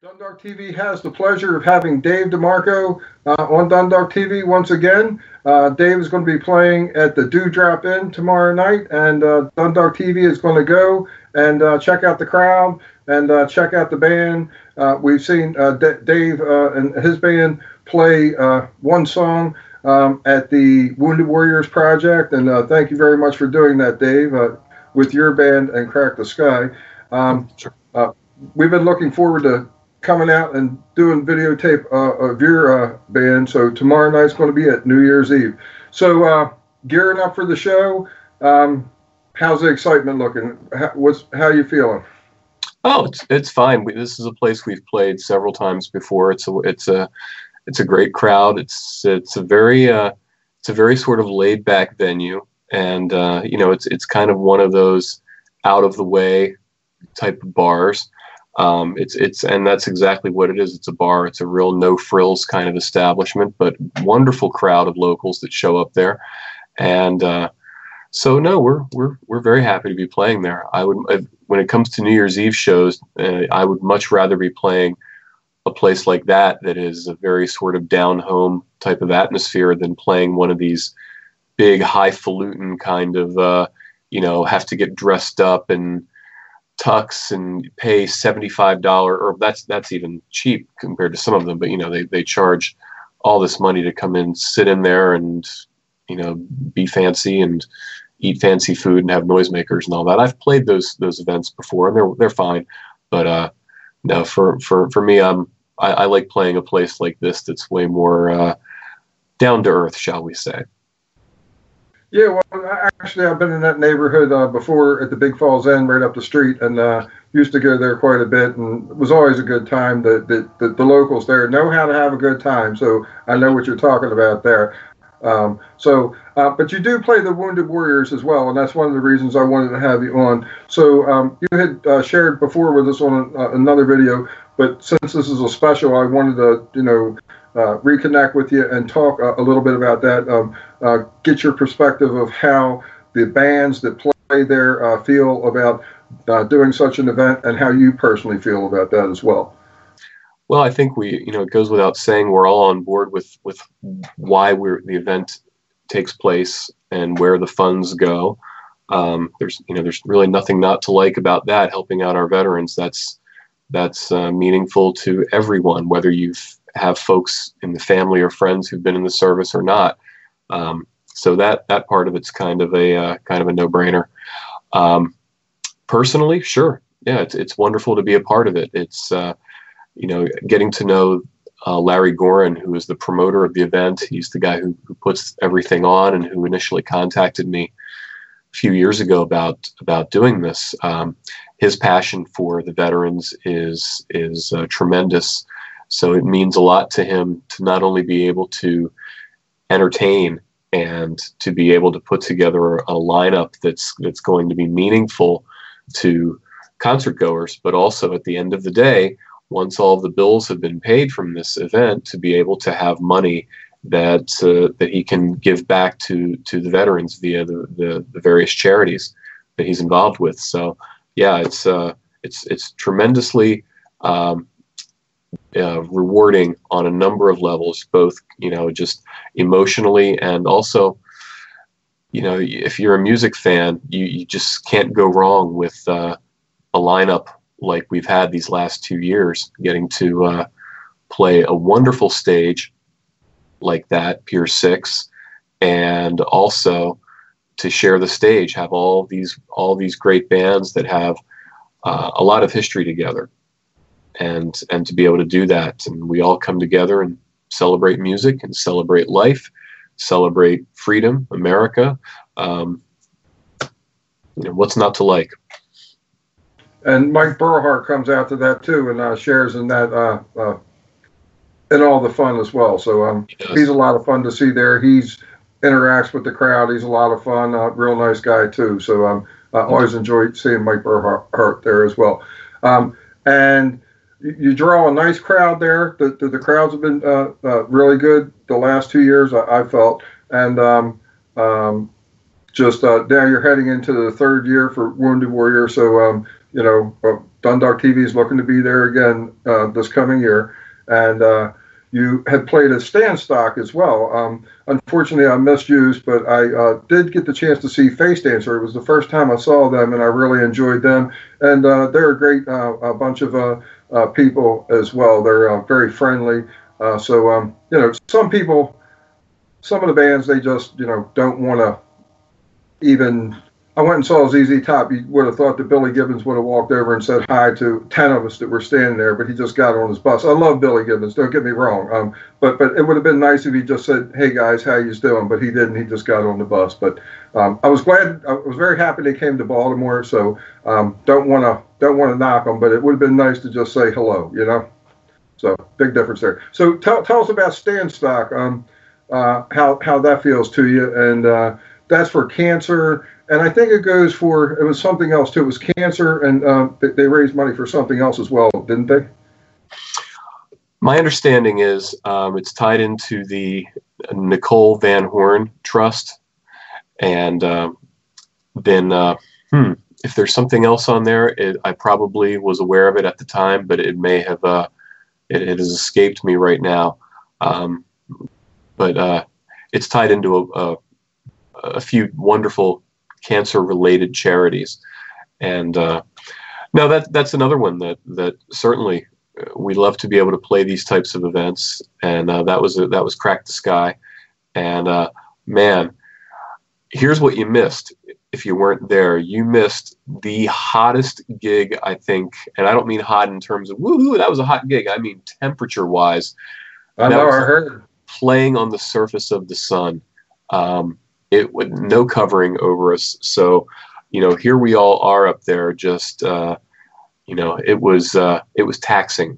Dundalk TV has the pleasure of having Dave Demarco on Dundalk TV once again. Dave is going to be playing at the Dewdrop Inn tomorrow night, and Dundalk TV is going to go and check out the crowd and check out the band. We've seen Dave and his band play one song at the Wounded Warriors Project, and thank you very much for doing that, Dave, with your band and Crack the Sky. Sure. We've been looking forward to coming out and doing videotape of your band. So tomorrow night's going to be at New Year's Eve. So gearing up for the show. How's the excitement looking? How you feeling? Oh, it's fine. This is a place we've played several times before. It's a great crowd. It's a very sort of laid back venue, and it's kind of one of those out of the way type of bars. And that's exactly what it is. It's a bar. It's a real no frills kind of establishment, but wonderful crowd of locals that show up there. And so no, we're very happy to be playing there. When it comes to New Year's Eve shows, I would much rather be playing a place like that is a very sort of down home type of atmosphere than playing one of these big highfalutin kind of have to get dressed up and tux and pay $75, or that's even cheap compared to some of them, but they charge all this money to come in, sit in there and be fancy and eat fancy food and have noisemakers and all that. I've played those events before, and they're fine, but no, for me, I like playing a place like this that's way more down to earth, shall we say. Yeah, well, actually, I've been in that neighborhood before at the Big Falls Inn, right up the street, and used to go there quite a bit, and it was always a good time. The locals there know how to have a good time, so I know what you're talking about there. But you do play the Wounded Warriors as well, and that's one of the reasons I wanted to have you on. So you had shared before with us on another video, but since this is a special, I wanted to, reconnect with you and talk a little bit about that. Get your perspective of how the bands that play there feel about doing such an event, and how you personally feel about that as well. Well, I think it goes without saying we're all on board with why the event takes place and where the funds go. There's really nothing not to like about that. Helping out our veterans, that's meaningful to everyone, whether you have folks in the family or friends who've been in the service or not. So that part of it's kind of a no-brainer. Personally, sure, yeah, it's wonderful to be a part of it. It's getting to know Larry Gorin, who is the promoter of the event. He's the guy who puts everything on and who initially contacted me a few years ago about doing this. His passion for the veterans is tremendous. So it means a lot to him to not only be able to entertain and to be able to put together a lineup that's going to be meaningful to concert goers, but also at the end of the day, once all of the bills have been paid from this event, to be able to have money that he can give back to the veterans via the various charities that he's involved with. So yeah, it's tremendously rewarding on a number of levels, both just emotionally, and also if you're a music fan, you just can't go wrong with a lineup like we've had these last 2 years, getting to play a wonderful stage like that, Pier 6, and also to share the stage, have all these great bands that have a lot of history together, and to be able to do that, and we all come together and celebrate music and celebrate life, celebrate freedom, America. What's not to like? And Mike Burlhart comes out to that too, and shares in that in all the fun as well. So he's a lot of fun to see there. He's interacts with the crowd. He's a lot of fun. Real nice guy too. So I always enjoy seeing Mike Burlhart there as well. And you draw a nice crowd there. The crowds have been really good the last 2 years, I felt. And now you're heading into the third year for Wounded Warrior. So Dundalk TV is looking to be there again this coming year, and you had played at Standstock as well. Unfortunately, I missed Used, but I did get the chance to see Face Dancer. It was the first time I saw them, and I really enjoyed them. And they're a great bunch of people as well. They're very friendly. Some people, some of the bands, they just, don't want to even. I went and saw ZZ Top. You would have thought that Billy Gibbons would have walked over and said hi to 10 of us that were standing there, but he just got on his bus. I love Billy Gibbons, don't get me wrong. But it would have been nice if he just said, "Hey guys, how you doing?" But he didn't. He just got on the bus. But I was glad. I was very happy they came to Baltimore. So don't want to knock them, but it would have been nice to just say hello. So big difference there. So tell us about Standstock. How that feels to you, and that's for cancer. And I think it was something else too. It was cancer, and they raised money for something else as well, didn't they? My understanding is it's tied into the Nicole Van Horn Trust, and if there's something else on there, I probably was aware of it at the time, but it may have it has escaped me right now. But it's tied into a few wonderful cancer-related charities, and no, that's another one that certainly we love to be able to play these types of events, and that was Crack the Sky, and man, here's what you missed if you weren't there. You missed the hottest gig, I think, and I don't mean hot in terms of woohoo, that was a hot gig. I mean temperature-wise. I know, I heard. Playing on the surface of the sun. It would no covering over us. So, here we all are up there. Just, it was taxing.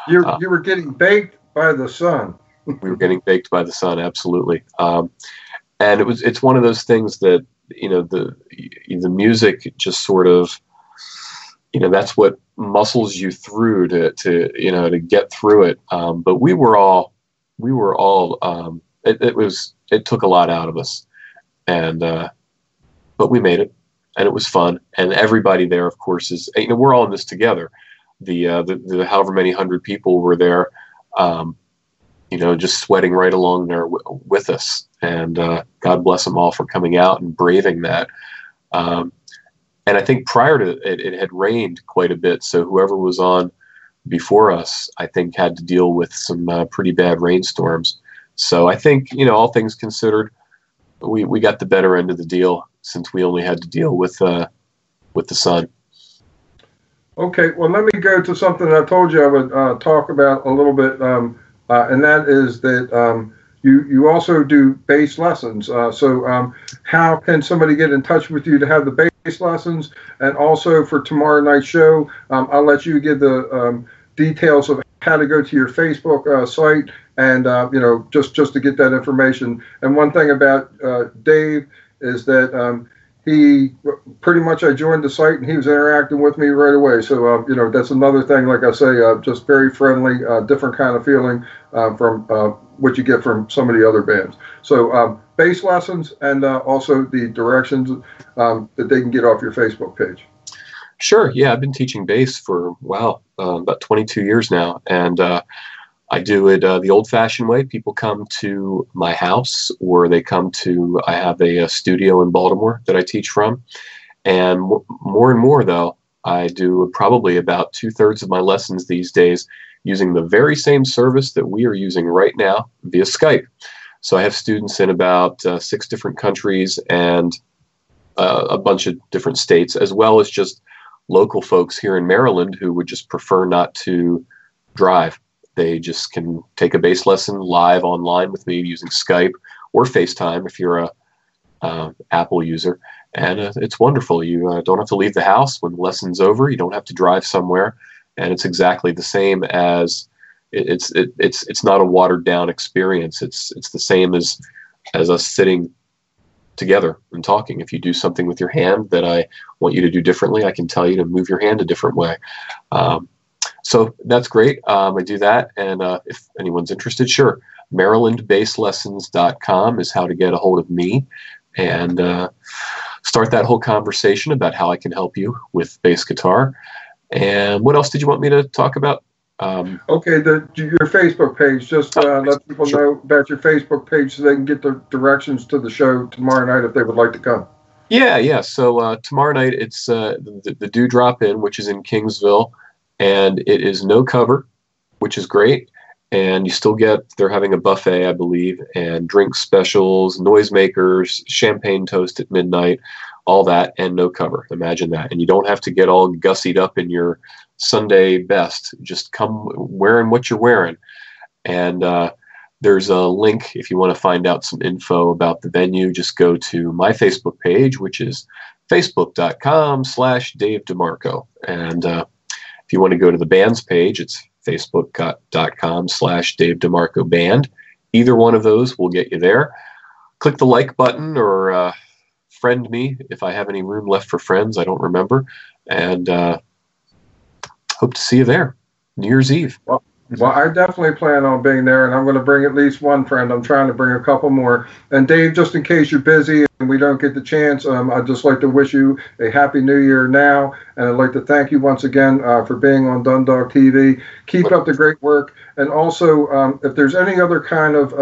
You were getting baked by the sun. We were getting baked by the sun, absolutely. And it's one of those things that the music just sort of, that's what muscles you through to get through it. But we were all. It took a lot out of us, and but we made it, and it was fun. And everybody there, of course, is we're all in this together. The however many hundred people were there, just sweating right along there with us. And God bless them all for coming out and braving that. And I think prior to it had rained quite a bit, so whoever was on before us, I think, had to deal with some pretty bad rainstorms. So I think, all things considered, we got the better end of the deal since we only had to deal with the sun. Okay, well, let me go to something I told you I would talk about a little bit, and that is that you also do bass lessons. So how can somebody get in touch with you to have the bass lessons? And also for tomorrow night's show, I'll let you give the details of how to go to your Facebook site, and just to get that information. And one thing about Dave is that he pretty much, I joined the site and he was interacting with me right away. So that's another thing. Like I say, just very friendly, different kind of feeling from what you get from some of the other bands. So bass lessons, and also the directions that they can get off your Facebook page. Sure. Yeah, I've been teaching bass for about 22 years now, and I do it the old-fashioned way. People come to my house, or they come to, I have a studio in Baltimore that I teach from. And more and more, though, I do probably about 2/3 of my lessons these days using the very same service that we are using right now via Skype. So I have students in about 6 different countries and a bunch of different states, as well as just local folks here in Maryland who would just prefer not to drive. They just can take a bass lesson live online with me using Skype or FaceTime if you're a Apple user, and it's wonderful. You don't have to leave the house when the lesson's over. You don't have to drive somewhere, and it's exactly the same as it's not a watered down experience. It's the same as us sitting together and talking. If you do something with your hand that I want you to do differently, I can tell you to move your hand a different way. So that's great. I do that, and if anyone's interested, sure. MarylandBassLessons.com is how to get a hold of me, and start that whole conversation about how I can help you with bass guitar. And what else did you want me to talk about? Okay, your Facebook page. Just let people know about your Facebook page so they can get the directions to the show tomorrow night if they would like to come. Yeah. So tomorrow night it's the Do Drop In, which is in Kingsville, and it is no cover, which is great. And you still they're having a buffet, I believe, and drink specials, noisemakers, champagne toast at midnight, all that, and no cover. Imagine that. And you don't have to get all gussied up in your Sunday best. Just come wearing what you're wearing. And there's a link if you want to find out some info about the venue. Just go to my Facebook page, which is facebook.com/Dave Demarco. And if you want to go to the band's page, it's facebook.com/Dave Demarco Band. Either one of those will get you there. Click the like button or friend me if I have any room left for friends. I don't remember. And hope to see you there. New Year's Eve. Well, I definitely plan on being there, and I'm going to bring at least one friend. I'm trying to bring a couple more. And Dave, just in case you're busy and we don't get the chance, I'd just like to wish you a happy New Year now. And I'd like to thank you once again for being on Dundalk TV. Keep up the great work. And also, if there's any other kind of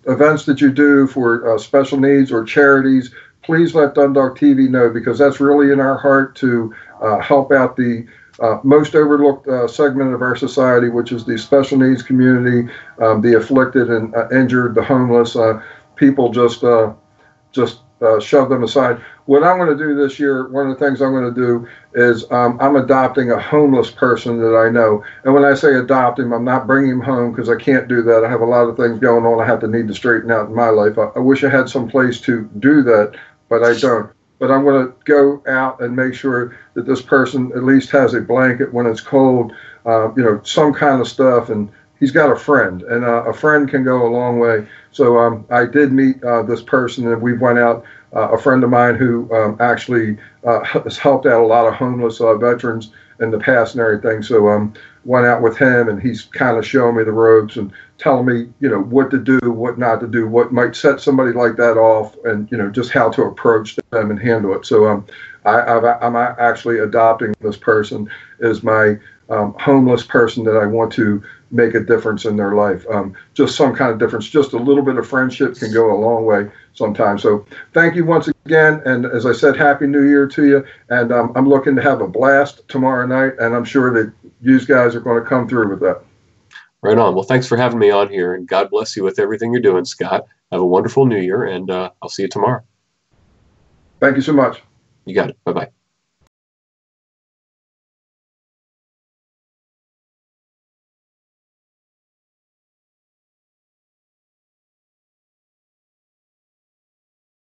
events that you do for special needs or charities, please let Dundalk TV know, because that's really in our heart to help out the most overlooked segment of our society, which is the special needs community, the afflicted and injured, the homeless. People just shove them aside. What I'm going to do this year, one of the things I'm going to do is I'm adopting a homeless person that I know. And when I say adopt him, I'm not bringing him home, because I can't do that. I have a lot of things going on I need to straighten out in my life. I wish I had some place to do that, but I don't. But I'm going to go out and make sure that this person at least has a blanket when it's cold, some kind of stuff. And he's got a friend, and a friend can go a long way. So I did meet this person, and we went out. A friend of mine who actually has helped out a lot of homeless veterans in the past and everything. So went out with him, and he's kind of showing me the ropes and telling me, what to do, what not to do, what might set somebody like that off, and, just how to approach them and handle it. So I'm actually adopting this person as my homeless person that I want to make a difference in their life. Just some kind of difference, just a little bit of friendship can go a long way sometimes. So thank you once again. And as I said, Happy New Year to you. And I'm looking to have a blast tomorrow night. And I'm sure that you guys are going to come through with that. Right on. Well, thanks for having me on here. And God bless you with everything you're doing, Scott. Have a wonderful New Year. And I'll see you tomorrow. Thank you so much. You got it. Bye-bye.